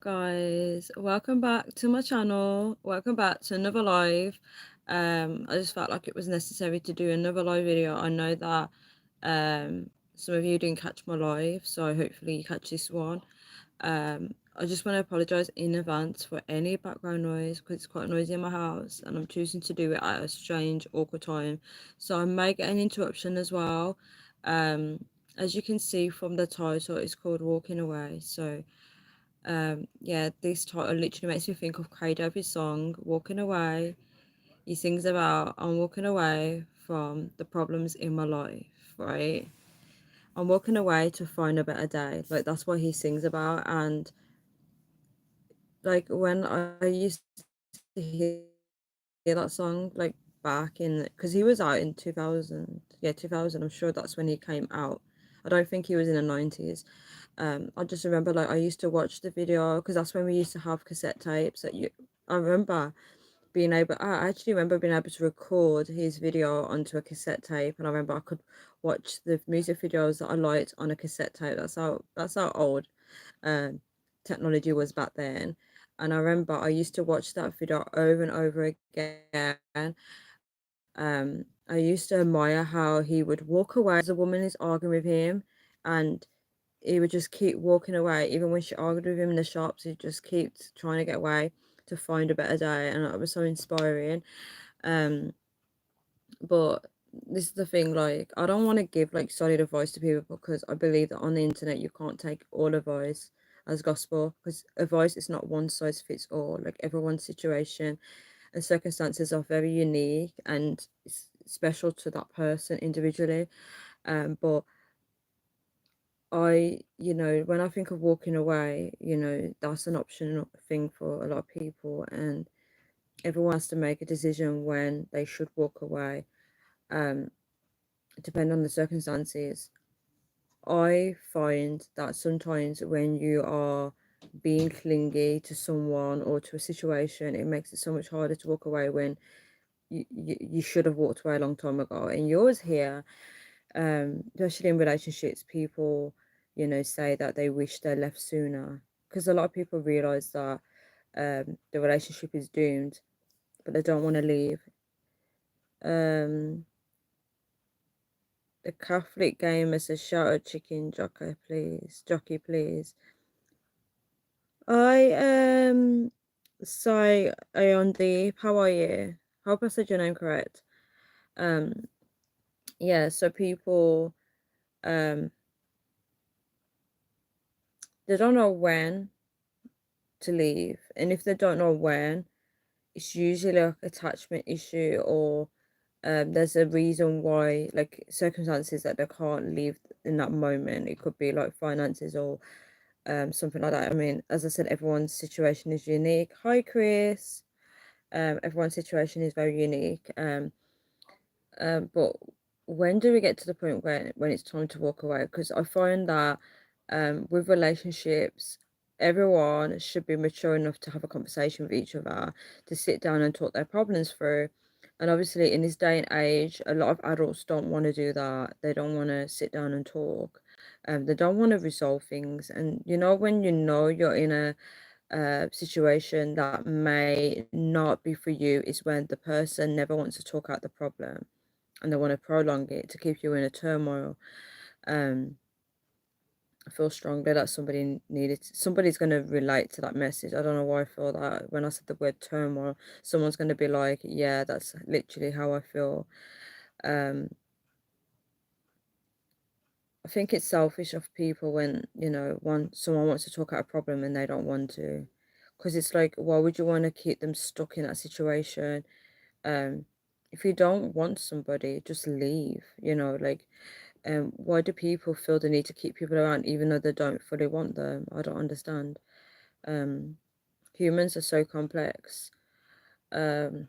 Guys, welcome back to my channel. Welcome back to another live. I just felt like it was necessary to do another live video. I know that some of you didn't catch my live, so hopefully you catch this one. I just want to apologize in advance for any background noise because it's quite noisy in my house and I'm choosing to do it at a strange, awkward time. So I may get an interruption as well. As you can see from the title, it's called Walking Away. So yeah, this title literally makes me think of Craig David's song Walking Away. He sings about I'm walking away from the problems in my life, right? I'm walking away to find a better day. Like that's what he sings about. And like when I used to hear that song, like back in, because he was out in 2000, yeah, 2000. I'm sure that's when he came out. I don't think he was in the 90s. I just remember like I used to watch the video because that's when we used to have cassette tapes that you. I remember I actually remember being able to record his video onto a cassette tape, and I remember I could watch the music videos that I liked on a cassette tape. That's how old um, technology was back then. And I remember I used to watch that video over and over again. I used to admire how he would walk away as a woman is arguing with him, and he would just keep walking away. Even when she argued with him in the shops, he just kept trying to get away to find a better day. And it was so inspiring. Um, but this is the thing, like, I don't want to give like solid advice to people because I believe that on the internet you can't take all advice as gospel because advice is not one size fits all. Like, everyone's situation and circumstances are very unique and special to that person individually. But when I think of walking away, that's an optional thing for a lot of people, and everyone has to make a decision when they should walk away, um, depending on the circumstances. I find that sometimes when you are being clingy to someone or to a situation, it makes it so much harder to walk away when you should have walked away a long time ago. And you always hear, especially in relationships, people, say that they wish they left sooner because a lot of people realize that the relationship is doomed, but they don't want to leave. Um, the Catholic gamer says, "Shout out chicken jockey, please." I say Ayondi, how are you? Hope I said your name correct. Um, yeah, so people um they don't know when to leave, and if they don't know when, it's usually like attachment issue, or there's a reason why, like circumstances that they can't leave in that moment. It could be like finances or something like that. I mean, as I said, everyone's situation is unique. Hi, Chris. Everyone's situation is very unique. But when do we get to the point when it's time to walk away? Because I find that with relationships, everyone should be mature enough to have a conversation with each other, to sit down and talk their problems through. And obviously, in this day and age, a lot of adults don't want to do that. They don't want to sit down and talk. They don't want to resolve things. And when you're in a situation that may not be for you, is when the person never wants to talk out the problem and they want to prolong it to keep you in a turmoil. Um, I feel strongly that somebody's going to relate to that message. I don't know why I feel that when I said the word turmoil, someone's going to be like, yeah, that's literally how I feel. Um, I think it's selfish of people when, someone wants to talk out a problem and they don't want to. Because it's like, why would you want to keep them stuck in that situation? Um, if you don't want somebody, just leave, like, why do people feel the need to keep people around even though they don't fully want them? I don't understand. Um, Humans are so complex. Um,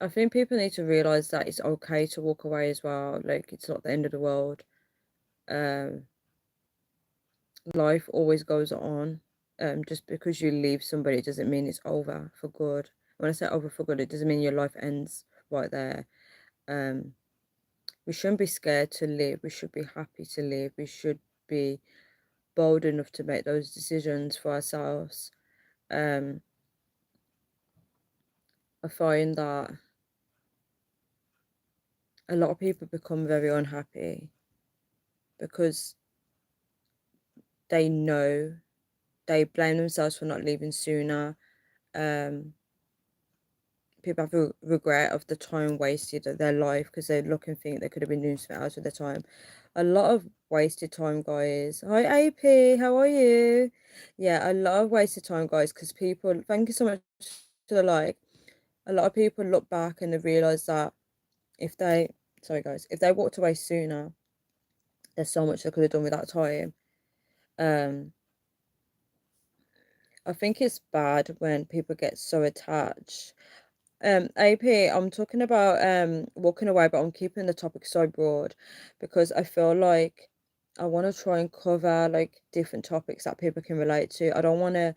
I think people need to realize that it's okay to walk away as well. Like, it's not the end of the world. Um, Life always goes on. Just because you leave somebody doesn't mean it's over for good. When I say over for good, it doesn't mean your life ends right there. Um, we shouldn't be scared to live. We should be happy to live. We should be bold enough to make those decisions for ourselves. I find that a lot of people become very unhappy because they know, they blame themselves for not leaving sooner. People have regret of the time wasted of their life because they look and think they could have been doing something else with their time. A lot of wasted time, guys. Hi, AP, how are you? Yeah, a lot of wasted time, guys, because people, thank you so much to the like. A lot of people look back and they realize that if they, sorry, guys, if they walked away sooner, there's so much they could have done with that time. Um, I think it's bad when people get so attached. AP, I'm talking about walking away, but I'm keeping the topic so broad because I feel like I want to try and cover like different topics that people can relate to. I don't want to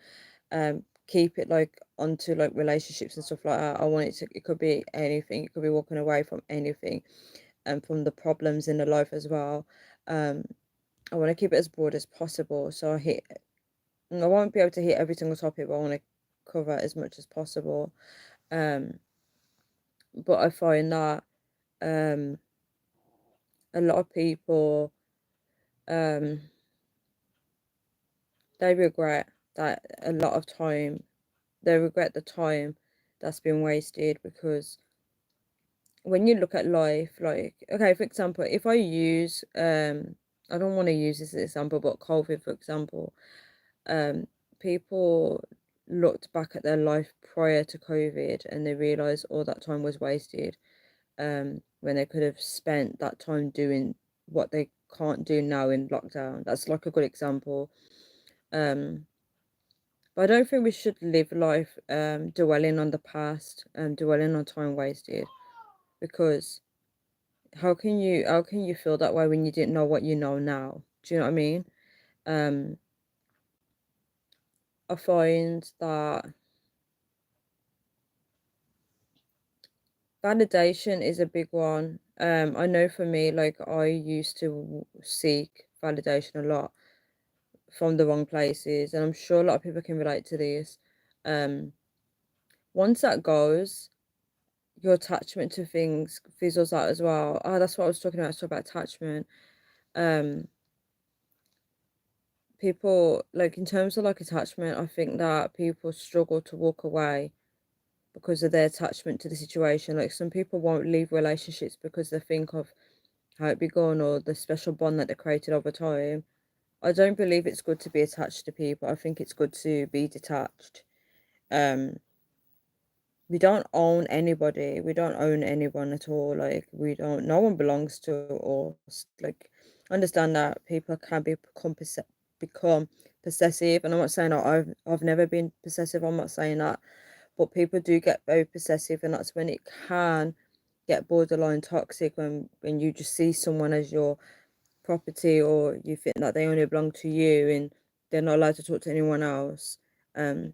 keep it like onto like relationships and stuff like that. I want it to, it could be anything. It could be walking away from anything and from the problems in the life as well. Um, I want to keep it as broad as possible. So I won't be able to hit every single topic, but I want to cover as much as possible. Um, but I find that um a lot of people um they regret that a lot of time, they regret the time that's been wasted because when you look at life, like, okay, for example, if I use I don't want to use this as an example, but COVID, for example, um people looked back at their life prior to COVID and they realized all that time was wasted, when they could have spent that time doing what they can't do now in lockdown. That's like a good example. Um, but I don't think we should live life dwelling on the past and dwelling on time wasted, because how can you feel that way when you didn't know what you know now? Do you know what I mean? Um, I find that validation is a big one. I know for me, like I used to seek validation a lot from the wrong places, and I'm sure a lot of people can relate to this. Um, Once that goes, your attachment to things fizzles out as well. Oh, that's what I was talking about. I was talking about attachment. Um, People like in terms of like attachment, I think that people struggle to walk away because of their attachment to the situation. Like some people won't leave relationships because they think of how it begun or the special bond that they created over time. I don't believe it's good to be attached to people. I think it's good to be detached. Um, we don't own anybody. We don't own anyone at all. Like we don't. No one belongs to us. Like understand that people can become possessive, and I'm not saying that I've never been possessive. I'm not saying that, but people do get very possessive, and that's when it can get borderline toxic when you just see someone as your property, or you think that they only belong to you and they're not allowed to talk to anyone else. And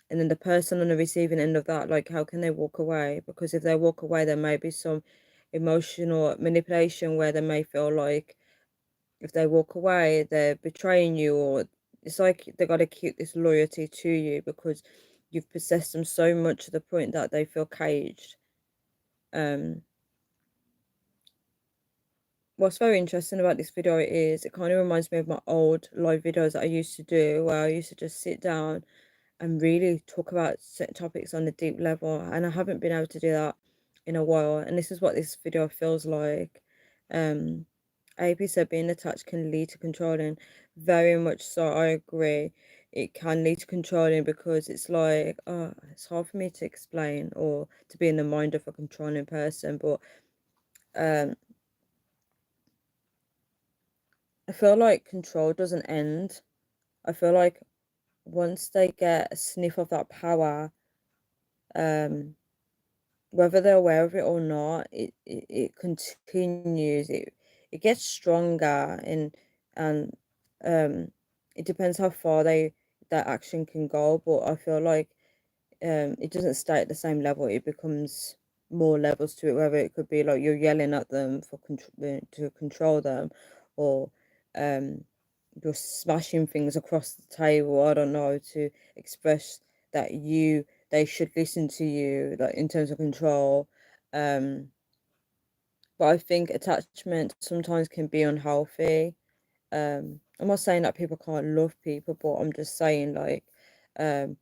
then the person on the receiving end of that, like, how can they walk away? Because if they walk away, there may be some emotional manipulation where they may feel like if they walk away, they're betraying you, or it's like they got to keep this loyalty to you because you've possessed them so much to the point that they feel caged. Um, what's very interesting about this video is it kind of reminds me of my old live videos that I used to do, where I used to just sit down and really talk about certain topics on a deep level, and I haven't been able to do that in a while, and this is what this video feels like. um AP said being attached can lead to controlling. Very much so, I agree. It can lead to controlling because it's like, oh, it's hard for me to explain or to be in the mind of a controlling person, but um I feel like control doesn't end. I feel like once they get a sniff of that power, um whether they're aware of it or not, it continues. It gets stronger, and um it depends how far that action can go. But I feel like it doesn't stay at the same level. It becomes more levels to it. Whether it could be like you're yelling at them for control to control them, or um you're smashing things across the table, I don't know, to express that they should listen to you, like in terms of control. Um, but I think attachment sometimes can be unhealthy. I'm not saying that people can't love people, but I'm just saying like um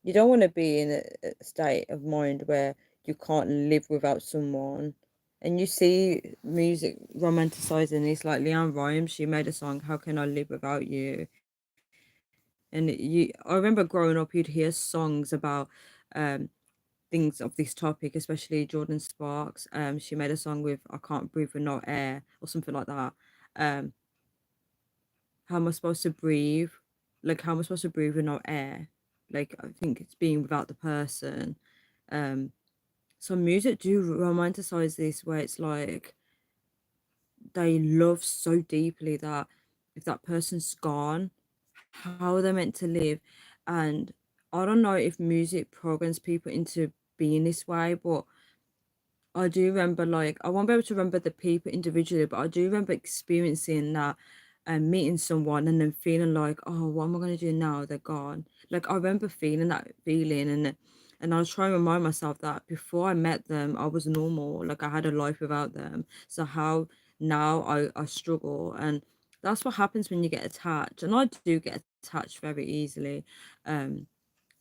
you don't want to be in a state of mind where you can't live without someone. And you see music romanticizing this, like Leanne Rimes, she made a song, How Can I Live Without You? And I remember growing up, you'd hear songs about um, things of this topic, especially Jordan Sparks. She made a song with I Can't Breathe with No Air or something like that. Um, how am I supposed to breathe? Like, how am I supposed to breathe with no air? Like, I think it's being without the person. Um, some music do romanticize this, where it's like they love so deeply that if that person's gone, how are they meant to live? And I don't know if music programs people into being this way, but I do remember, like, I won't be able to remember the people individually, but I do remember experiencing that and meeting someone and then feeling like, oh, what am I going to do now? They're gone. Like, I remember feeling that feeling, and I was trying to remind myself that before I met them, I was normal. Like, I had a life without them. So, how now I struggle. And that's what happens when you get attached. And I do get attached very easily. Um,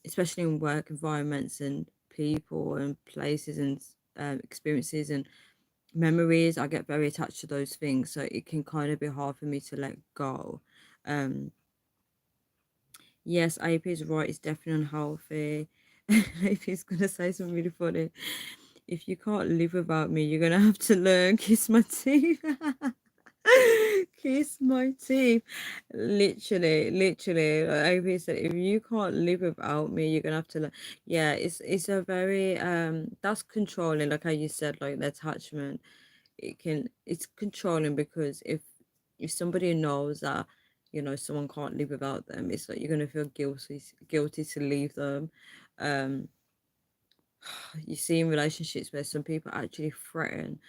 Especially in work environments and people and places and experiences and memories. I get very attached to those things, so it can kind of be hard for me to let go. um yes, AP is right, it's definitely unhealthy. AP is gonna say something really funny. If you can't live without me, you're gonna have to learn kiss my teeth. Kiss my teeth. Literally. Like Ivy said, if you can't live without me, you're gonna have to like, yeah, it's a very that's controlling, like how you said, like the attachment. It's controlling because if somebody knows that, someone can't live without them, it's like you're gonna feel guilty to leave them. Um you see in relationships where some people actually threaten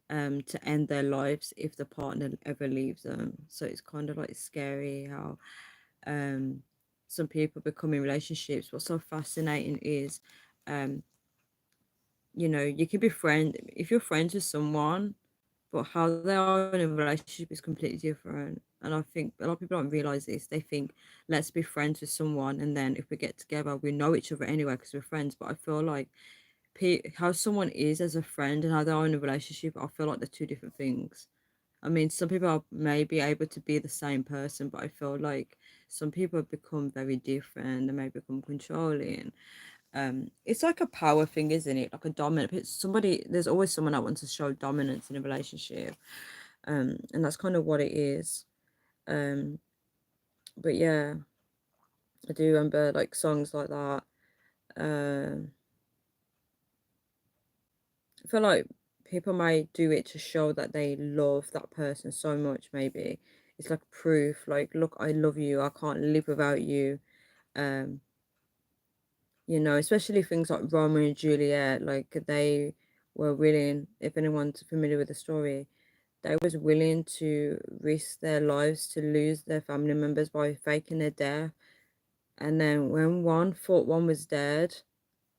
to end their lives if the partner ever leaves them. So it's kind of like scary how um some people become in relationships. What's so fascinating is um you can be friend if you're friends with someone, but how they are in a relationship is completely different. And I think a lot of people don't realize this. They think, let's be friends with someone, and then if we get together, we know each other anyway because we're friends. But I feel like how someone is as a friend and how they are in a relationship, I feel like they're two different things. I mean, some people are maybe able to be the same person, but I feel like some people have become very different. They may become controlling. It's like a power thing, isn't it? Like a dominant. There's always someone that wants to show dominance in a relationship. And that's kind of what it is. Um, but yeah, I do remember like songs like that. Um, I feel like people might do it to show that they love that person so much, maybe. It's like proof, like, look, I love you, I can't live without you. Um, especially things like Romeo and Juliet, like they were willing, if anyone's familiar with the story, they was willing to risk their lives to lose their family members by faking their death. And then when one thought one was dead,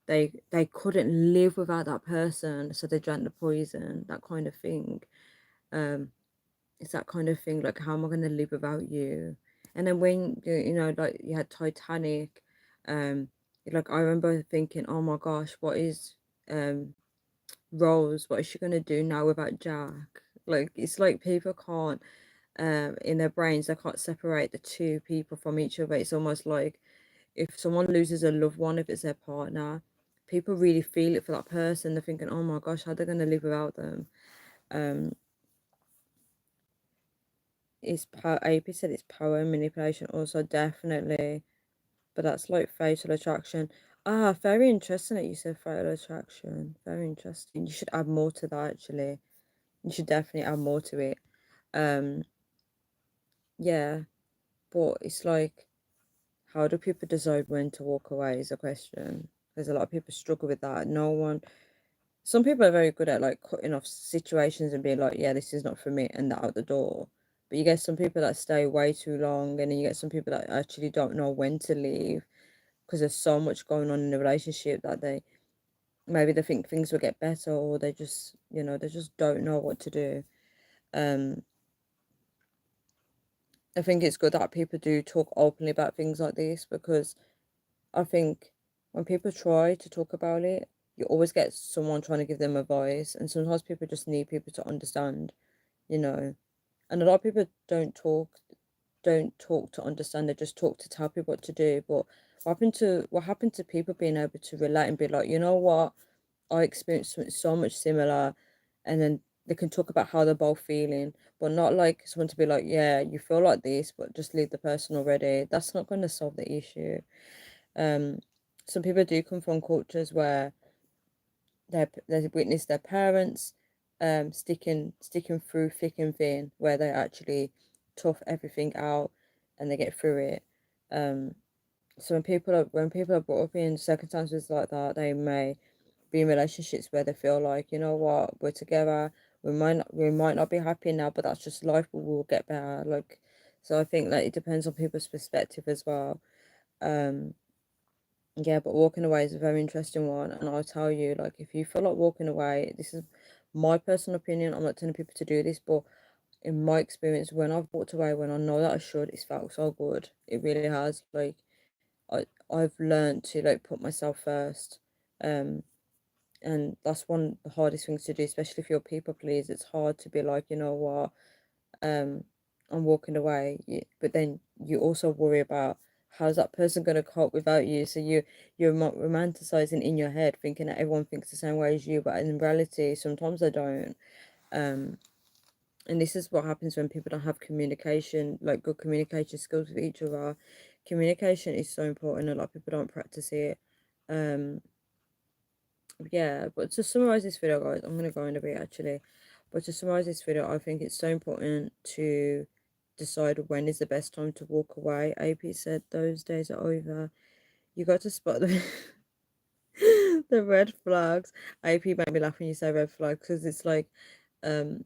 they couldn't live without that person, so they drank the poison, that kind of thing. um it's that kind of thing, like, how am I going to live without you? And then when like you had Titanic, um like I remember thinking, oh my gosh, what is um Rose, what is she going to do now without Jack? Like, it's like people can't in their brains, they can't separate the two people from each other. It's almost like if someone loses a loved one, if it's their partner, people really feel it for that person. They're thinking, oh my gosh, how they're going to live without them. Um, it's power. AP said it's power and manipulation, also definitely, but that's like fatal attraction. Ah, very interesting that you said fatal attraction. Very interesting. You should add more to that. Actually, you should definitely add more to it. Um, yeah, but it's like, how do people decide when to walk away is a question. There's a lot of people struggle with that. Some people are very good at like cutting off situations and being like, yeah, this is not for me, and they're out the door. But you get some people that stay way too long, and then you get some people that actually don't know when to leave because there's so much going on in the relationship that maybe they think things will get better, or they just, they just don't know what to do. Um, I think it's good that people do talk openly about things like this, because I think when people try to talk about it, you always get someone trying to give them advice, and sometimes people just need people to understand, you know. And a lot of people don't talk to understand, they just talk to tell people what to do. But what happened to people being able to relate and be like, you know what, I experienced something so much similar, and then they can talk about how they're both feeling, but not like someone to be like, yeah, you feel like this, but just leave the person already. That's not going to solve the issue. Um, some people do come from cultures where they've witnessed their parents sticking through thick and thin, where they actually tough everything out and they get through it. Um, so when people are brought up in circumstances like that, they may be in relationships where they feel like, you know what, we're together. We might not be happy now, but that's just life. We will get better. Like, so I think that it depends on people's perspective as well. Um, yeah, but walking away is a very interesting one, and I'll tell you, like, if you feel like walking away, this is my personal opinion. I'm not telling people to do this, but in my experience, when I've walked away, when I know that I should, it's felt so good. It really has. Like, I've learned to like put myself first. Um, and that's one of the hardest things to do, especially if you're people please. It's hard to be like, you know what, um, I'm walking away, but then you also worry about how's that person going to cope without you. So you're romanticizing in your head, thinking that everyone thinks the same way as you, but in reality, sometimes they don't. Um, and this is what happens when people don't have communication, like good communication skills with each other. Communication is so important. A lot of people don't practice it. Um, yeah, but to summarize this video, guys, I'm gonna go in a bit actually. But to summarize this video, I think it's so important to decide when is the best time to walk away. AP said those days are over. You got to spot the the red flags. AP made me laugh when you say red flags, because it's like, um,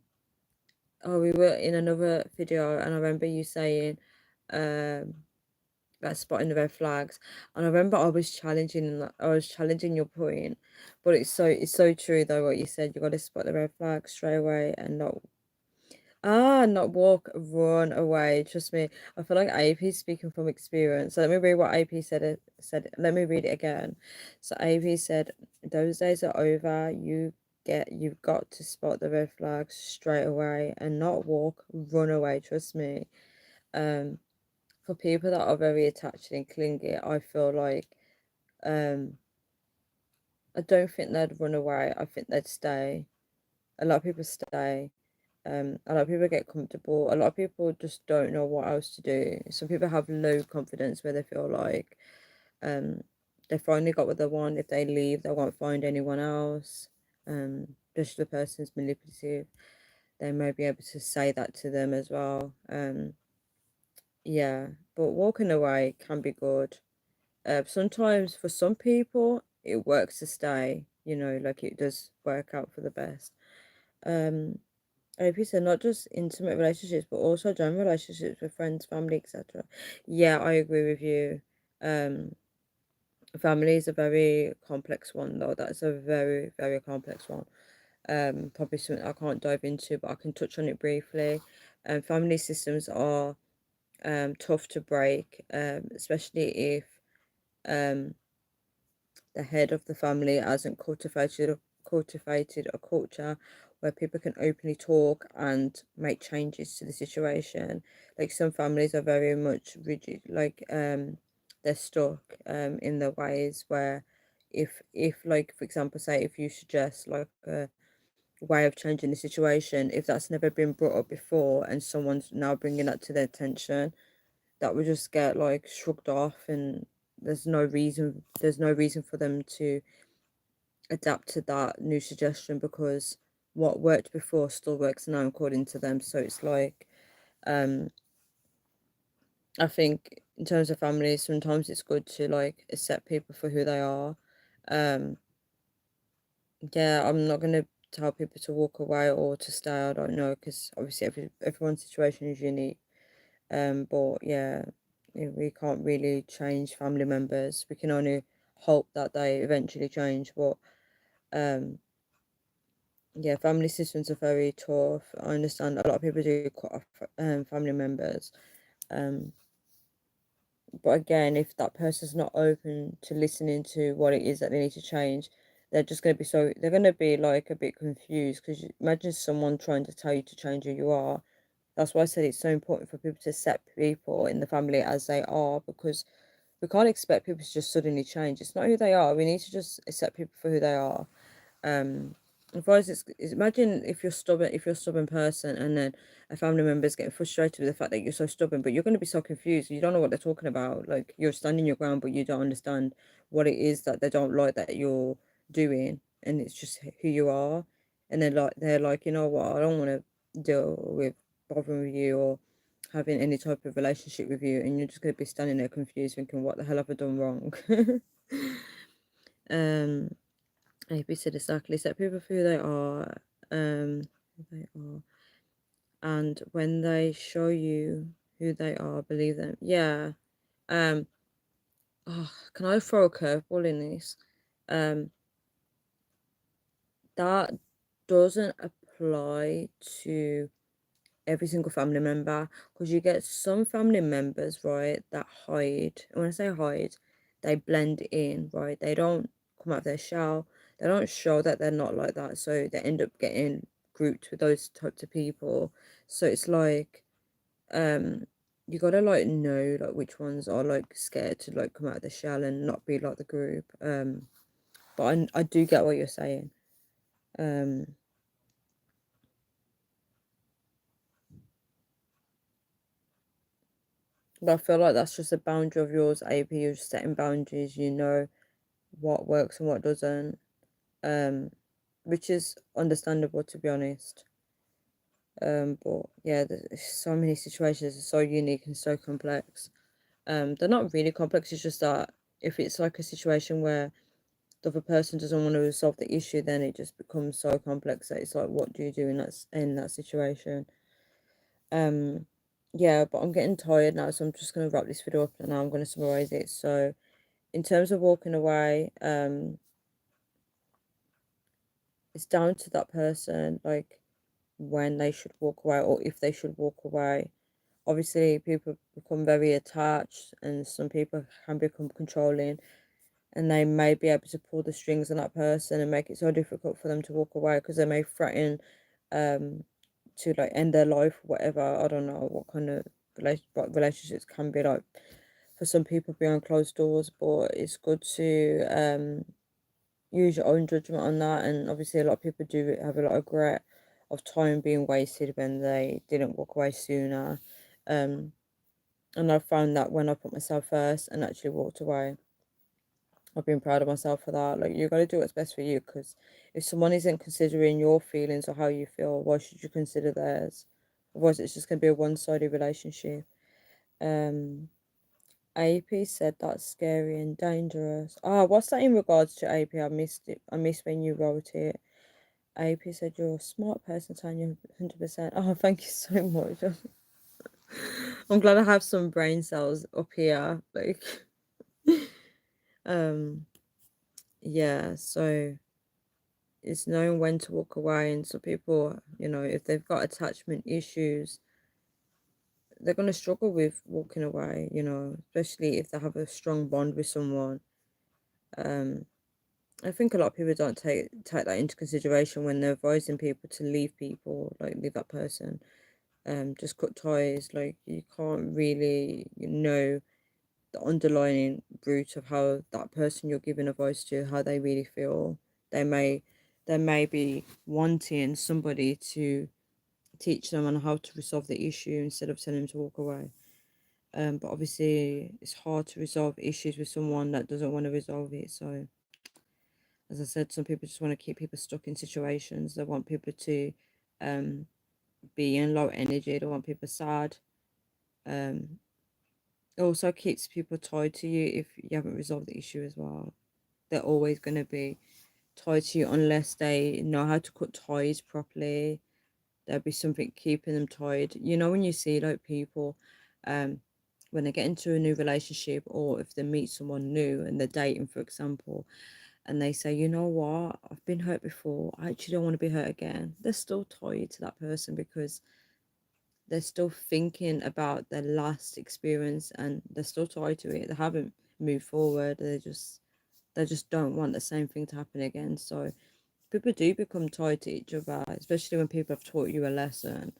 oh, we were in another video and I remember you saying, um, about spotting the red flags, and I remember I was challenging your point, but it's so true though what you said. You got to spot the red flags straight away and not walk, run away. Trust me, I feel like AP is speaking from experience. So let me read what AP said. Let me read it again. So AP said, those days are over. You've got to spot the red flags straight away and not walk, run away. Trust me. um for people that are very attached and clingy, I feel like, um I don't think they'd run away. I think they'd stay. A lot of people stay. A lot of people get comfortable. A lot of people just don't know what else to do. Some people have low confidence where they feel like, um they finally got what they want. If they leave, they won't find anyone else. Just the person's manipulative. They may be able to say that to them as well. Yeah, but walking away can be good. Sometimes for some people it works to stay, like it does work out for the best. Um, like you said, not just intimate relationships, but also general relationships with friends, family, etc. Yeah, I agree with you. Um, Family is a very complex one, though. That's a very, very complex one. Probably something I can't dive into, but I can touch on it briefly. Family systems are tough to break, especially if um the head of the family hasn't cultivated a culture where people can openly talk and make changes to the situation. Like, some families are very much rigid, like, they're stuck in their ways, where if like, for example, say if you suggest like a way of changing the situation, if that's never been brought up before and someone's now bringing that to their attention, that would just get like shrugged off, and there's no reason for them to adapt to that new suggestion, because what worked before still works now according to them. So it's like, um I think in terms of families, sometimes it's good to like accept people for who they are. um yeah, I'm not gonna tell people to walk away or to stay. I don't know, because obviously everyone's situation is unique. But yeah, we can't really change family members. We can only hope that they eventually change. But um, yeah, family systems are very tough. I understand a lot of people do cut off family members. Um, but again, if that person's not open to listening to what it is that they need to change, they're just going to be they're going to be like a bit confused, because imagine someone trying to tell you to change who you are. That's why I said it's so important for people to accept people in the family as they are, because we can't expect people to just suddenly change. It's not who they are. We need to just accept people for who they are. Otherwise, imagine if you're a stubborn person, and then a family member is getting frustrated with the fact that you're so stubborn, but you're going to be so confused. You don't know what they're talking about. Like, you're standing your ground, but you don't understand what it is that they don't like that you're doing, and it's just who you are. And then they're like, you know what? I don't want to deal with bothering with you or having any type of relationship with you, and you're just going to be standing there confused, thinking, what the hell have I done wrong? um. AP said exactly. Set people for who they are, who they are, and when they show you who they are, believe them. Yeah. Um. Oh, can I throw a curveball in this? Um. That doesn't apply to every single family member, because you get some family members, right, that hide. And when I say hide, they blend in, right? They don't come out of their shell. They don't show that they're not like that. So they end up getting grouped with those types of people. So it's like, um, you gotta like know like which ones are like scared to like come out of the shell and not be like the group. But I do get what you're saying. Um, but I feel like that's just a boundary of yours, AP. You're just setting boundaries, you know what works and what doesn't, um, which is understandable, to be honest. But yeah, there's so many situations are so unique and so complex. They're not really complex. It's just that if it's like a situation where the other person doesn't want to resolve the issue, then it just becomes so complex that it's like, what do you do in that situation? Um, yeah, but I'm getting tired now, so I'm just gonna wrap this video up and now I'm gonna summarize it. So in terms of walking away, it's down to that person, like when they should walk away or if they should walk away. Obviously, people become very attached, and some people can become controlling, and they may be able to pull the strings on that person and make it so difficult for them to walk away, because they may threaten um to like end their life or whatever. I don't know what kind of relationships can be like for some people behind closed doors, but it's good to use your own judgment on that. And obviously, a lot of people do have a lot of regret of time being wasted when they didn't walk away sooner. Um, and I found that when I put myself first and actually walked away, I've been proud of myself for that. Like, you got to do what's best for you, because if someone isn't considering your feelings or how you feel, why should you consider theirs? Otherwise, it's just going to be a one-sided relationship. Um, AP said that's scary and dangerous. Ah, what's that in regards to AP? I missed it. I missed when you wrote it. AP said you're a smart person, Tanya, 100%. Oh, thank you so much. I'm glad I have some brain cells up here. Like, um, yeah, so it's knowing when to walk away. And so people, if they've got attachment issues, they're going to struggle with walking away, especially if they have a strong bond with someone. Um, I think a lot of people don't take that into consideration when they're advising people to leave people, like leave that person. Just cut ties. Like, you can't really know the underlying root of how that person you're giving advice to, how they really feel. They may they may be wanting somebody to teach them on how to resolve the issue instead of telling them to walk away. But obviously it's hard to resolve issues with someone that doesn't want to resolve it. So as I said, some people just want to keep people stuck in situations. They want people to um be in low energy. They want people sad. Um, it also keeps people tied to you if you haven't resolved the issue as well. They're always going to be tied to you unless they know how to cut ties properly. There'll be something keeping them tied. You know, when you see like people, um, when they get into a new relationship, or if they meet someone new and they're dating, for example, and they say, you know what, I've been hurt before, I actually don't want to be hurt again. They're still tied to that person because they're still thinking about their last experience and they're still tied to it. They haven't moved forward. They just don't want the same thing to happen again. So people do become tied to each other, especially when people have taught you a lesson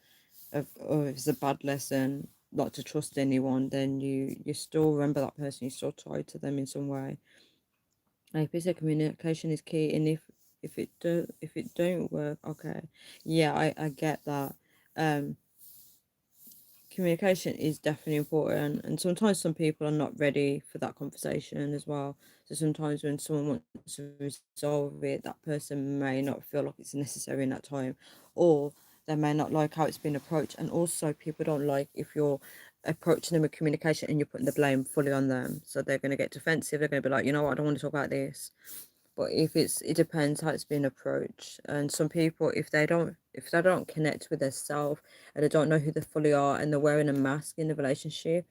or if it's a bad lesson not to trust anyone, then you still remember that person, you're still tied to them in some way. Like I said, communication is key, and if it don't work, okay, yeah, I get that. Um, Communication is definitely important, and sometimes some people are not ready for that conversation as well. So sometimes when someone wants to resolve it, that person may not feel like it's necessary in that time, or they may not like how it's been approached. And also people don't like if you're approaching them with communication and you're putting the blame fully on them, so they're going to get defensive. They're going to be like, you know what, I don't want to talk about this. But if it depends how it's been approached. And some people, if they don't connect with their self and they don't know who they fully are and they're wearing a mask in the relationship,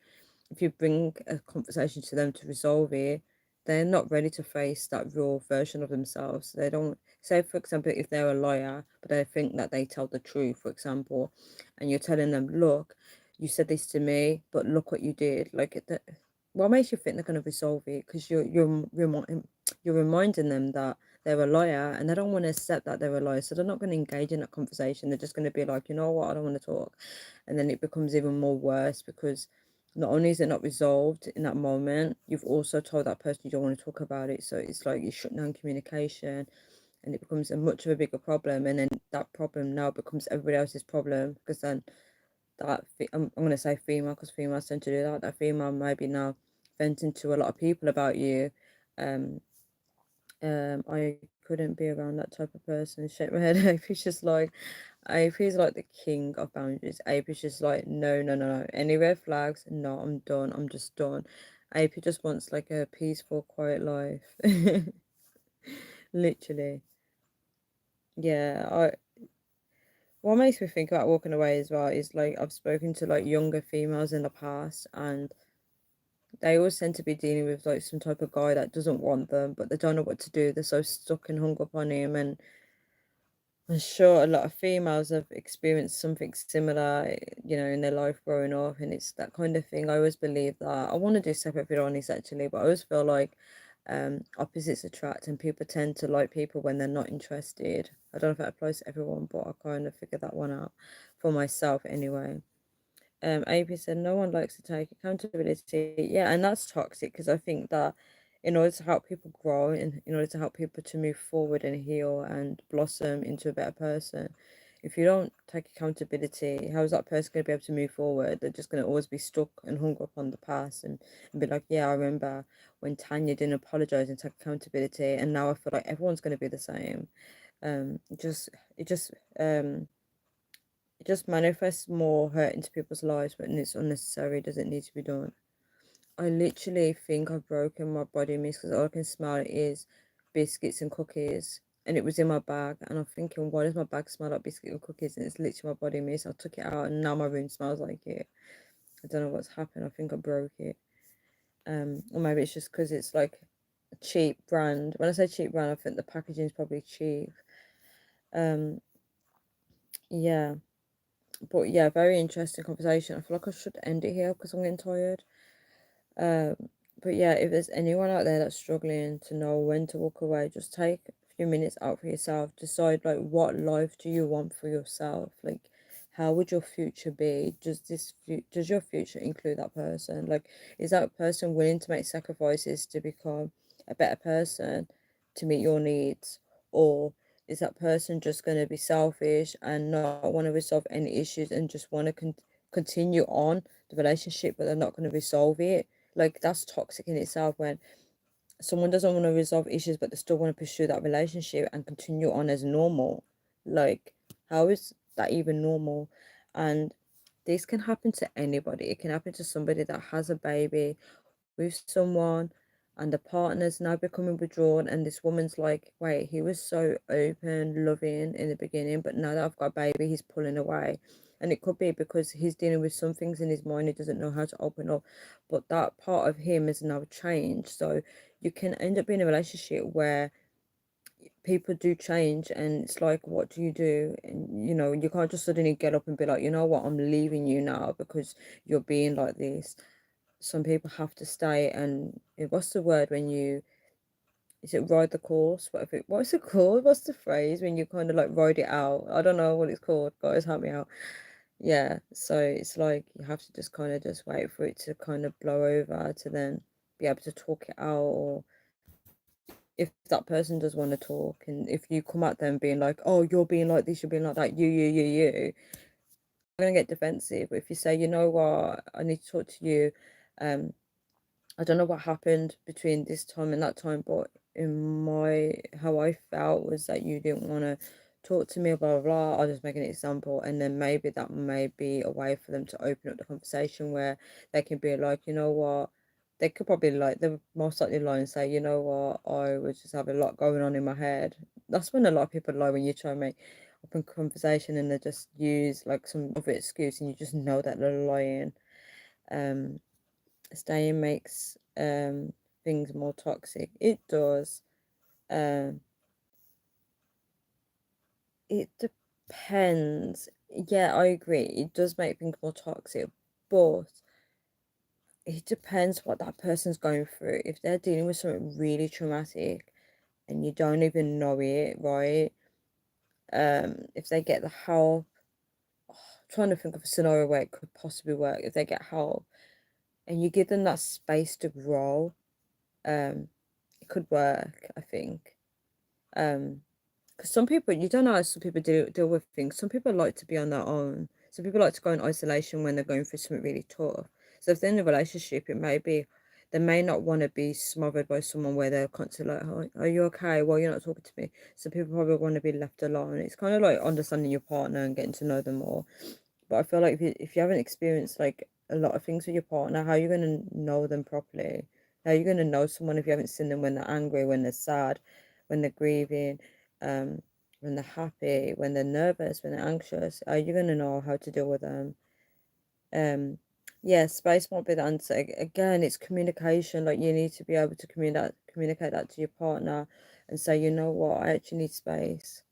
if you bring a conversation to them to resolve it, they're not ready to face that raw version of themselves. They don't say, for example, if they're a liar, but they think that they tell the truth, for example, and you're telling them, look, you said this to me, but look what you did. What makes you think they're going to resolve it? Because you're reminding them that they're a liar and they don't want to accept that they're a liar. So they're not going to engage in that conversation. They're just going to be like, you know what, I don't want to talk. And then it becomes even more worse because not only is it not resolved in that moment, you've also told that person you don't want to talk about it. So it's like you shut down communication and it becomes a much of a bigger problem. And then that problem now becomes everybody else's problem because then I'm going to say female because females tend to do that. That female maybe now venting to a lot of people about you. Um, I couldn't be around that type of person. Shake my head. AP's just like, AP's like the king of boundaries. AP's just like, no, no, no, no. Any red flags? No, I'm done. I'm just done. AP just wants like a peaceful, quiet life. Literally. Yeah. What makes me think about walking away as well is like I've spoken to like younger females in the past and they always tend to be dealing with like some type of guy that doesn't want them, but they don't know what to do. They're so stuck and hung up on him, and I'm sure a lot of females have experienced something similar, in their life growing up, and it's that kind of thing. I always believe that. I want to do separate video on this actually, but I always feel like opposites attract, and people tend to like people when they're not interested. I don't know if that applies to everyone, but I kind of figured that one out for myself anyway. AP said no one likes to take accountability. Yeah, and that's toxic because I think that in order to help people grow and in order to help people to move forward and heal and blossom into a better person, if you don't take accountability, how is that person going to be able to move forward? They're just going to always be stuck and hung up on the past and be like, yeah, I remember when Tanya didn't apologize and take accountability, and now I feel like everyone's going to be the same. It just it just manifests more hurt into people's lives when it's unnecessary, doesn't need to be done. I literally think I've broken my body mist because all I can smell is biscuits and cookies. And it was in my bag. And I'm thinking, why does my bag smell like biscuit and cookies? And it's literally my body mist. I took it out and now my room smells like it. I don't know what's happened. I think I broke it. Or maybe it's just because it's like a cheap brand. When I say cheap brand, I think the packaging is probably cheap. Um, yeah. But yeah, very interesting conversation. I feel like I should end it here because I'm getting tired. Um, but yeah, if there's anyone out there that's struggling to know when to walk away, just take a few minutes out for yourself. Decide like what life do you want for yourself? Like, how would your future be? Does your future include that person? Like, is that person willing to make sacrifices to become a better person to meet your needs, or is that person just going to be selfish and not want to resolve any issues and just want to continue on the relationship, but they're not going to resolve it? Like that's toxic in itself when someone doesn't want to resolve issues but they still want to pursue that relationship and continue on as normal. Like, how is that even normal? And this can happen to anybody. It can happen to somebody that has a baby with someone and the partner's now becoming withdrawn, and this woman's like, wait, he was so open, loving in the beginning, but now that I've got a baby, he's pulling away. And it could be because he's dealing with some things in his mind, he doesn't know how to open up, but that part of him has now changed. So you can end up being in a relationship where people do change, and it's like, what do you do? And you can't just suddenly get up and be like, you know what, I'm leaving you now because you're being like this. Some people have to stay, and what's the word when you, is it ride the course? What's it called? What's the phrase when you kind of like ride it out? I don't know what it's called. Guys, help me out. Yeah, so it's like you have to just kind of just wait for it to kind of blow over to then be able to talk it out, or if that person does want to talk, and if you come at them being like, oh, you're being like this, you're being like that, you, I'm gonna get defensive. But if you say, you know what, I need to talk to you, um, I don't know what happened between this time and that time, but in my how I felt was that you didn't want to talk to me, blah blah blah. I'll just make an example, and then maybe that may be a way for them to open up the conversation where they can be like, you know what, they could probably like, they would most likely lie and say, you know what, I was just having a lot going on in my head. That's when a lot of people lie, when you try and make open conversation and they just use like some other excuse, and you just know that they're lying. Um, Staying makes things more toxic. It does. Um, it depends. Yeah, I agree. It does make things more toxic, but it depends what that person's going through. If they're dealing with something really traumatic and you don't even know it, right? If they get the help, trying to think of a scenario where it could possibly work. If they get help and you give them that space to grow, it could work, I think. Um, because some people, you don't know how some people deal with things. Some people like to be on their own. Some people like to go in isolation when they're going through something really tough. So if they're in a relationship, it may be they may not want to be smothered by someone where they're constantly like, oh, are you okay? Well, you're not talking to me. So people probably want to be left alone. It's kind of like understanding your partner and getting to know them more. But I feel like if you haven't experienced like a lot of things with your partner, how are you gonna know them properly? How are you gonna know someone if you haven't seen them when they're angry, when they're sad, when they're grieving, um, when they're happy, when they're nervous, when they're anxious? Are you gonna know how to deal with them? Um, yeah, space won't be the answer. Again, it's communication. Like you need to be able to communicate that to your partner and say, you know what, I actually need space.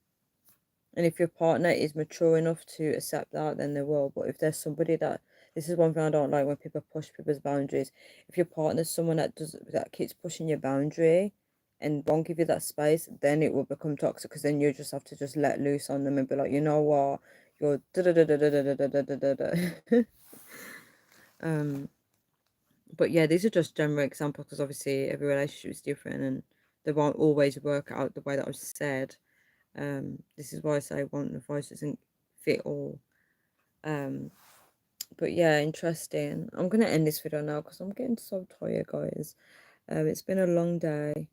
And if your partner is mature enough to accept that, then they will. But if there's somebody that, this is one thing I don't like, when people push people's boundaries. If your partner's someone that keeps pushing your boundary and won't give you that space, then it will become toxic, because then you just have to just let loose on them and be like, you know what, you're da da da da da da da da da da da. Um, but yeah, these are just general examples, because obviously every relationship is different and they won't always work out the way that I've said. This is why I say one advice doesn't fit all. Um, but yeah, interesting. I'm gonna end this video now because I'm getting so tired, guys. It's been a long day.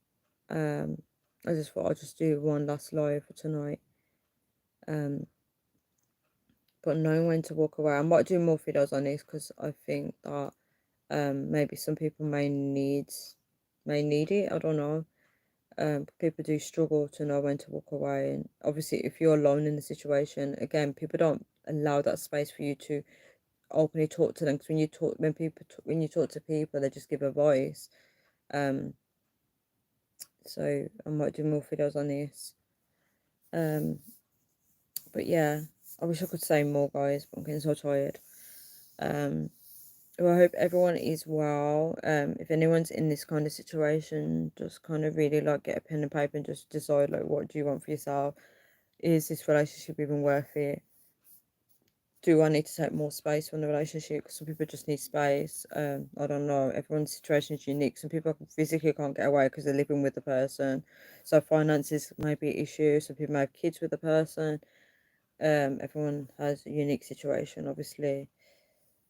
Um, I just thought I'd just do one last live for tonight. Um, but knowing when to walk away. I might do more videos on this because I think that maybe some people may need it. I don't know. People do struggle to know when to walk away, and obviously if you're alone in the situation, again, people don't allow that space for you to openly talk to them, because when you talk to people, they just give a voice. So I might do more videos on this. um but yeah, I wish I could say more, guys, but I'm getting so tired. um well, I hope everyone is well. If anyone's in this kind of situation, just kind of really like get a pen and paper and just decide like, what do you want for yourself? Is this relationship even worth it? Do I need to take more space from the relationship? Because some people just need space. I don't know. Everyone's situation is unique. Some people physically can't get away because they're living with the person. So finances may be an issue. Some people may have kids with the person. Everyone has a unique situation, obviously.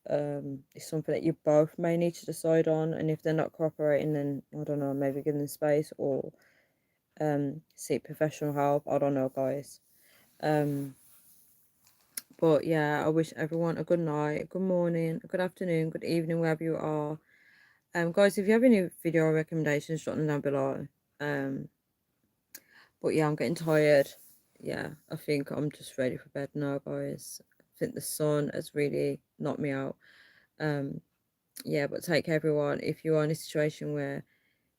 It's something that you both may need to decide on. And if they're not cooperating, then I don't know, maybe give them space, or seek professional help. I don't know, guys. But yeah, I wish everyone a good night, a good morning, a good afternoon, good evening, wherever you are. Guys, if you have any video recommendations, drop them down below. Um, but yeah, I'm getting tired. Yeah, I think I'm just ready for bed now, guys. I think the sun has really knocked me out. Um, yeah, but take care, everyone. If you're in a situation where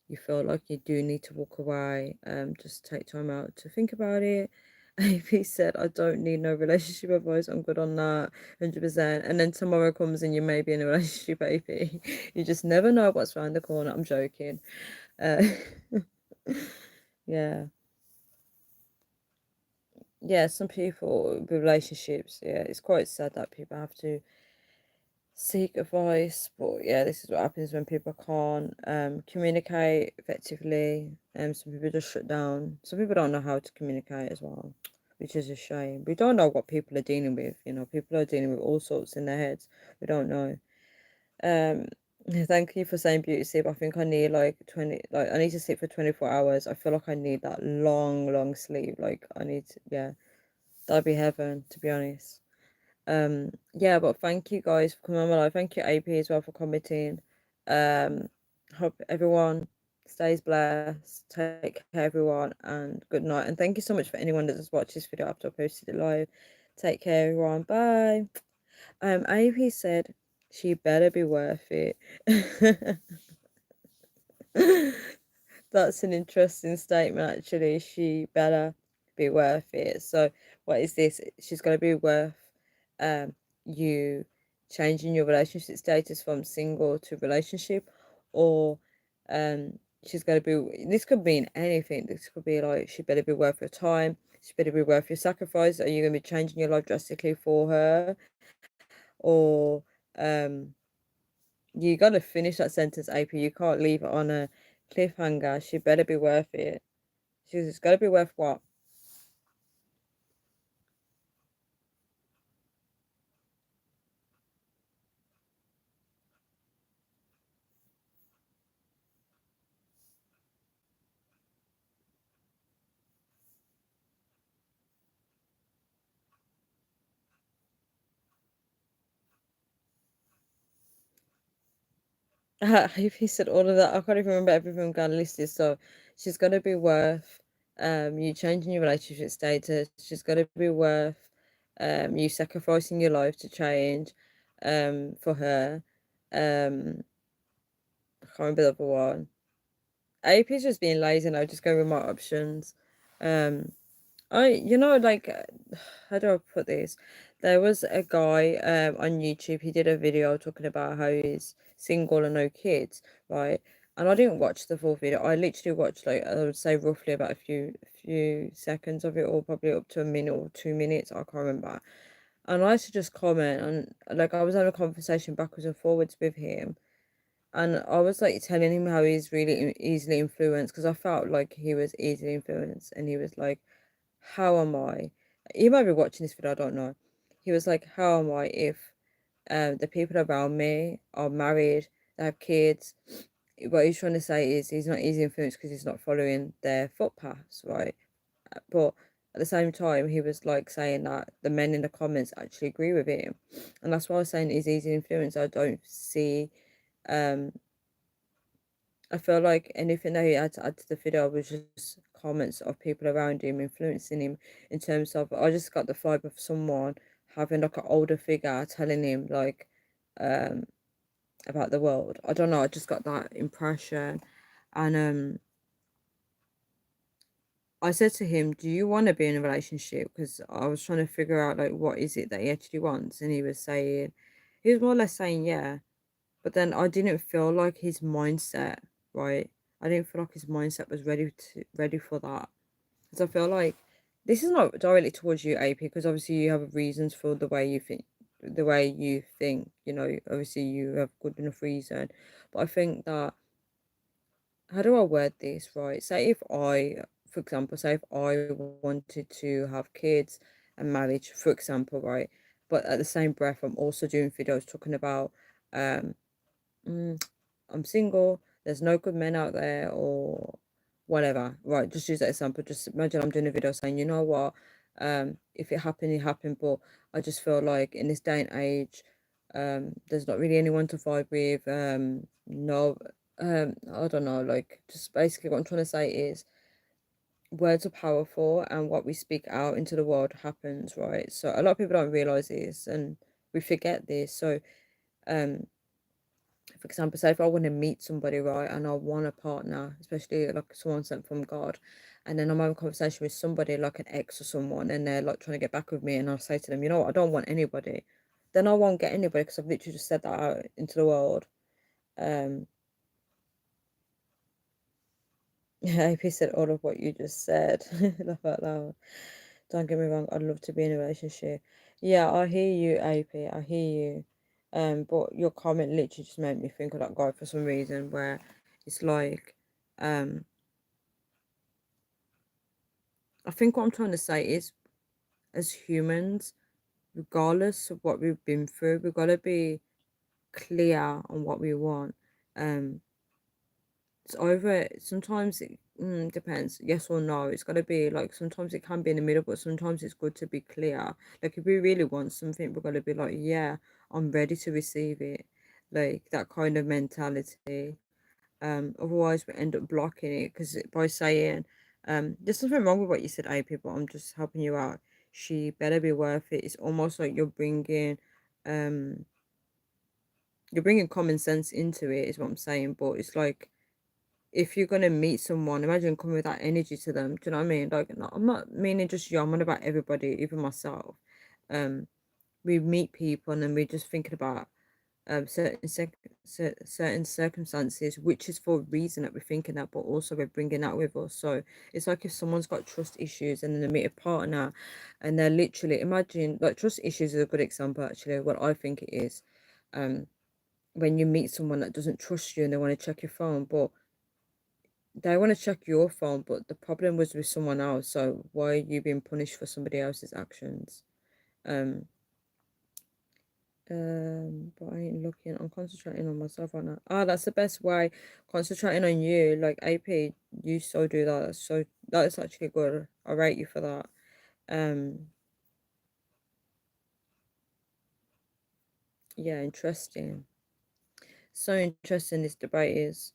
you feel like you do need to walk away, just take time out to think about it. AP said, I don't need no relationship advice. I'm good on that, 100%. And then tomorrow comes and you may be in a relationship, AP. You just never know what's around the corner. I'm joking. Uh, yeah. Yeah, some people with relationships, yeah, it's quite sad that people have to seek advice. But yeah, this is what happens when people can't communicate effectively. Some people just shut down. Some people don't know how to communicate as well, which is a shame. We don't know what people are dealing with. You know, people are dealing with all sorts in their heads. We don't know. Um, thank you for saying beauty sleep. I think I need like 20, like I need to sleep for 24 hours. I feel like I need that long, long sleep. Like I need, yeah, that'd be heaven, to be honest. Yeah, but thank you guys for coming on my live. Thank you, AP, as well, for commenting. Um, hope everyone stays blessed. Take care, everyone, and good night. And thank you so much for anyone that has watched this video after I posted it live. Take care, everyone. Bye. AP said she better be worth it. That's an interesting statement, actually. She better be worth it. So, what is this? She's going to be worth you changing your relationship status from single to relationship, or she's going to be. This could mean anything. This could be like she better be worth your time. She better be worth your sacrifice. Are you going to be changing your life drastically for her, or um? You gotta finish that sentence, AP. You can't leave it on a cliffhanger. She better be worth it. She's gotta be worth what? AP said all of that. I can't even remember everything God listed. So she's gotta be worth you changing your relationship status. She's gotta be worth you sacrificing your life to change for her. Um I can't remember the other one. AP's just being lazy now, just going with my options. Um like, how do I put this? There was a guy on YouTube. He did a video talking about how he's single and no kids, right? And I didn't watch the full video. I literally watched, like, I would say roughly about a few seconds of it, or probably up to a minute or 2 minutes. I can't remember. And I used to just comment, and like I was having a conversation backwards and forwards with him, and I was like telling him how he's really easily influenced, because I felt like he was easily influenced, and he was like, how am I? He might be watching this video, I don't know. He was like, how am I if the people around me are married, they have kids? What he's trying to say is he's not easy influenced because he's not following their footpaths, right? But at the same time, he was like saying that the men in the comments actually agree with him. And that's why I was saying he's easy influence. I don't see um I feel like anything that he had to add to the video was just comments of people around him influencing him, in terms of, I just got the vibe of someone having like an older figure telling him like um about the world. I don't know, I just got that impression. And I said to him, do you want to be in a relationship? Because I was trying to figure out like what is it that he actually wants, and he was more or less saying yeah. But then I didn't feel like his mindset, right? I didn't feel like his mindset was ready for that. Because I feel like this is not directly towards you, AP, because obviously you have reasons for the way you think, obviously you have good enough reason. But I think that, how do I word this, right? For example, say if I wanted to have kids and marriage, for example, right? But at the same breath, I'm also doing videos talking about um mm, I'm single, there's no good men out there, or whatever. Right, just use that example. Just imagine I'm doing a video saying, you know what, if it happened, it happened, but I just feel like in this day and age, There's not really anyone to vibe with. No, I don't know, like just basically what I'm trying to say is words are powerful and what we speak out into the world happens, right? So a lot of people don't realize this and we forget this. So um for example, say if I want to meet somebody, right, and I want a partner, especially like someone sent from God, and then I'm having a conversation with somebody like an ex or someone, and they're like trying to get back with me, and I say to them, you know what, I don't want anybody, then I won't get anybody because I've literally just said that out into the world. Um, yeah, AP said all of what you just said. Laugh out loud. Don't get me wrong, I'd love to be in a relationship. Yeah, I hear you, AP. I hear you. But your comment literally just made me think of that guy for some reason where it's like, um, I think what I'm trying to say is, as humans, regardless of what we've been through, we've got to be clear on what we want. Um, it's over. Sometimes it depends, yes or no. It's got to be like sometimes it can be in the middle, but sometimes it's good to be clear. Like if we really want something, we're gonna be like, yeah, I'm ready to receive it. Like that kind of mentality. Otherwise we end up blocking it because by saying, there's nothing wrong with what you said, AP, but I'm just helping you out. She better be worth it. It's almost like um, you're bringing common sense into it, is what I'm saying. But it's like if you're gonna meet someone, imagine coming with that energy to them. Do you know what I mean? Like, no, I'm not meaning just you. I'm on about everybody, even myself. Um, we meet people and then we're just thinking about certain circumstances, which is for a reason that we're thinking that, but also we're bringing that with us. So it's like if someone's got trust issues and then they meet a partner, and they're literally imagine like trust issues is a good example actually. What I think it is, um, when you meet someone that doesn't trust you and they want to check your phone, but they want to check your phone, but the problem was with someone else. So why are you being punished for somebody else's actions? Um, but I ain't looking. I'm concentrating on myself right now. Ah, that's the best way. Concentrating on you, like AP, you so do that. That's actually good. I rate you for that. Um, yeah, interesting. So interesting this debate is.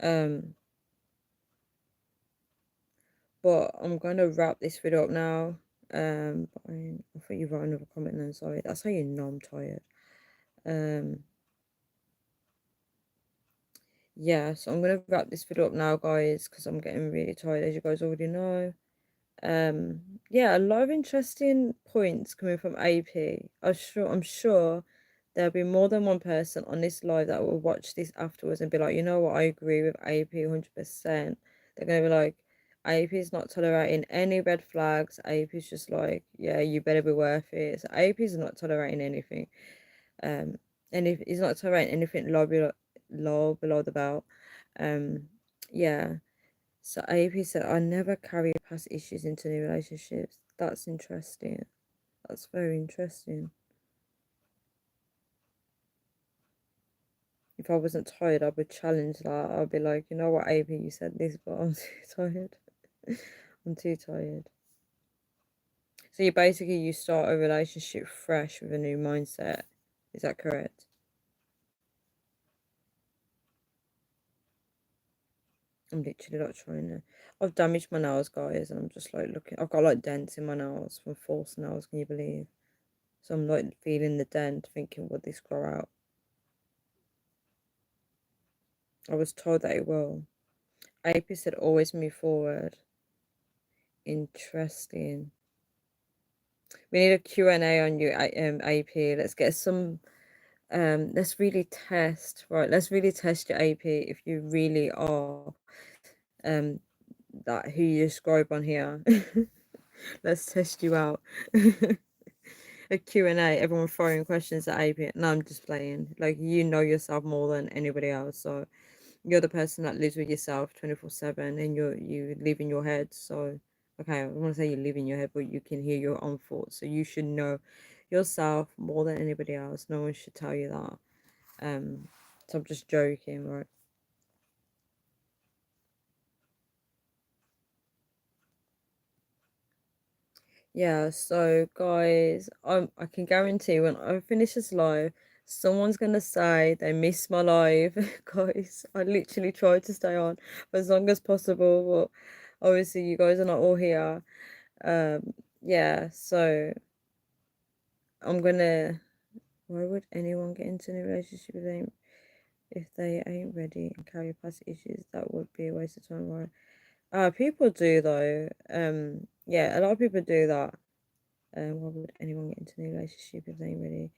Um, but I'm gonna wrap this video up now. But I thought you wrote another comment then. Sorry, that's how you know I'm tired. Um, yeah, so I'm gonna wrap this video up now, guys, because I'm getting really tired, as you guys already know. Um, yeah, a lot of interesting points coming from AP. I'm sure there'll be more than one person on this live that will watch this afterwards and be like, you know what, I agree with AP 100%. They're gonna be like, AP's not tolerating any red flags. AP's just like, yeah, you better be worth it. So AP's not tolerating anything. Um, and if he's not tolerating anything low below the belt. Um, yeah. So AP said, I never carry past issues into new relationships. That's interesting. That's very interesting. If I wasn't tired, I would challenge that. I'd be like, you know what, AP, you said this, but I'm too tired. I'm too tired. So you start a relationship fresh with a new mindset. Is that correct? I'm literally like trying to. I've damaged my nails, guys, and I'm just like looking. I've got like dents in my nails from false nails. Can you believe? So I'm like feeling the dent, thinking, will this grow out? I was told that it will. AP said always move forward. Interesting. We need a Q&A on you, AP. Let's get some. Let's really test. Right, let's really test your AP if you really are um that who you describe on here. Let's test you out. A Q&A, everyone throwing questions at AP. No, I'm just playing. Like, you know yourself more than anybody else. So you're the person that lives with yourself 24/7 and you live in your head. So, okay, I want to say you live in your head, but you can hear your own thoughts. So you should know yourself more than anybody else. No one should tell you that. So I'm just joking, right? Yeah, so guys, I can guarantee when I finish this live, Someone's gonna say they miss my live. Guys, I literally tried to stay on for as long as possible, but obviously you guys are not all here. Yeah, so I'm gonna, why would anyone get into a new relationship if they ain't ready and carry past issues? That would be a waste of time, right? People do though. Yeah, a lot of people do that. Why would anyone get into a new relationship if they ain't ready?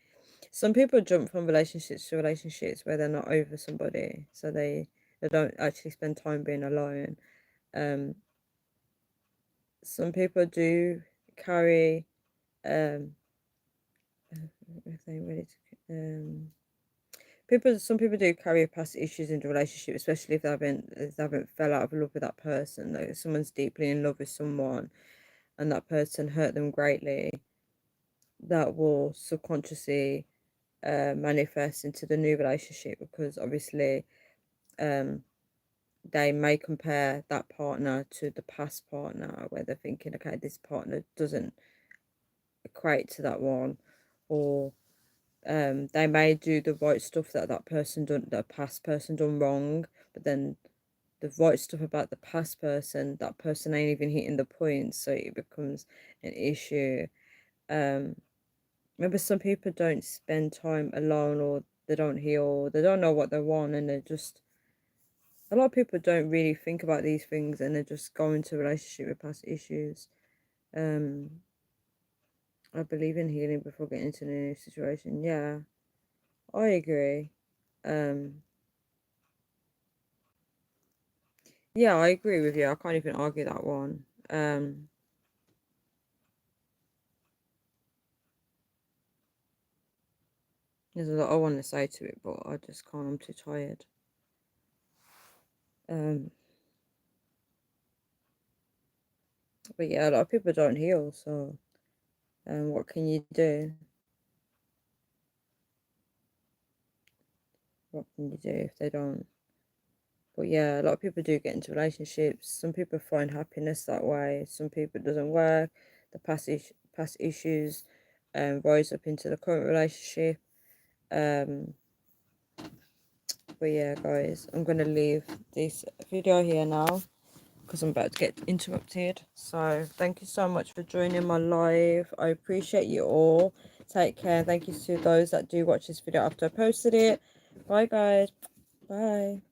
Some people jump from relationships to relationships where they're not over somebody, so they don't actually spend time being alone. Um, some people do carry um if they ready to some people do carry past issues in the relationship, especially if they haven't fell out of love with that person. Like if someone's deeply in love with someone and that person hurt them greatly, that will subconsciously manifest into the new relationship, because obviously um they may compare that partner to the past partner where they're thinking, okay, this partner doesn't equate to that one, or they may do the right stuff that person done, that past person done wrong, but then the right stuff about the past person, that person ain't even hitting the point, so it becomes an issue. um Maybe some people don't spend time alone, or they don't heal, they don't know what they want, and they just, a lot of people don't really think about these things, and they just go into a relationship with past issues. um I believe in healing before getting into a new situation. Yeah, I agree. um Yeah, I agree with you. I can't even argue that one. There's a lot I want to say to it, but I just can't. I'm too tired. Um, but yeah, a lot of people don't heal, so what can you do? What can you do if they don't? But yeah, a lot of people do get into relationships. Some people find happiness that way. Some people it doesn't work. The past issues rise up into the current relationship. Um, but yeah, guys, I'm gonna leave this video here now, because I'm about to get interrupted. So thank you so much for joining my live. I appreciate you all. Take care. Thank you to those that do watch this video after I posted it. Bye, guys. Bye.